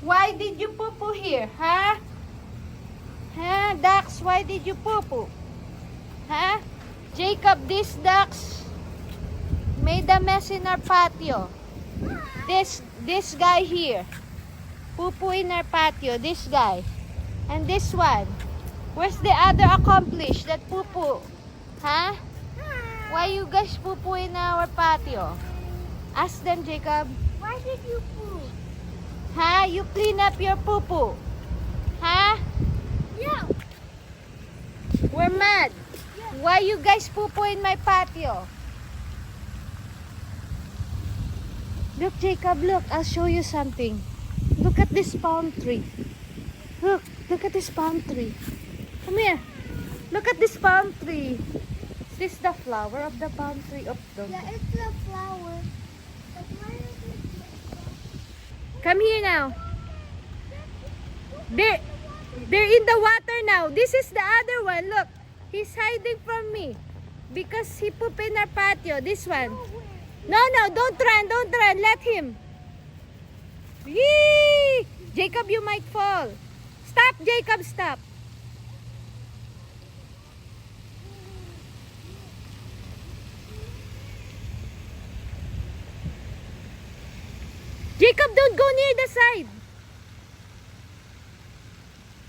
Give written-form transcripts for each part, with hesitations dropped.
Why did you poo-poo here, huh? Huh, ducks, why did you poo-poo? Huh? Jacob, these ducks made a mess in our patio. This guy here, poo-poo in our patio, this guy. And this one. Where's the other accomplice that poo-poo? Huh? Why you guys poo-poo in our patio? Ask them, Jacob. Why did you poo? Huh? You clean up your poo-poo. Huh? Yeah. We're mad. Yeah. Why you guys poo-poo in my patio? Look, Jacob, look. I'll show you something. Look at this palm tree. Look at this palm tree. Come here. Look at this palm tree. Is this the flower of the palm tree? Oh, Yeah, it's a flower. But why is it come here now. They're in the water now. This is the other one. Look, he's hiding from me because he pooped in our patio. This one. No, don't run. Let him. Yee! Jacob, you might fall. Stop, Jacob, stop. Jacob, don't go near the side.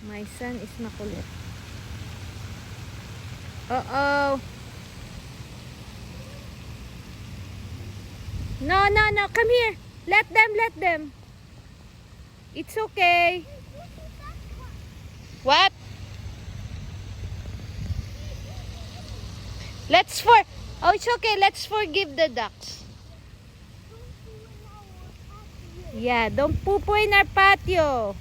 My son is makulit. Uh-oh. No. Come here. Let them. It's okay. What? Oh, it's okay. Let's forgive the ducks. Yeah, don't poo-poo in our patio.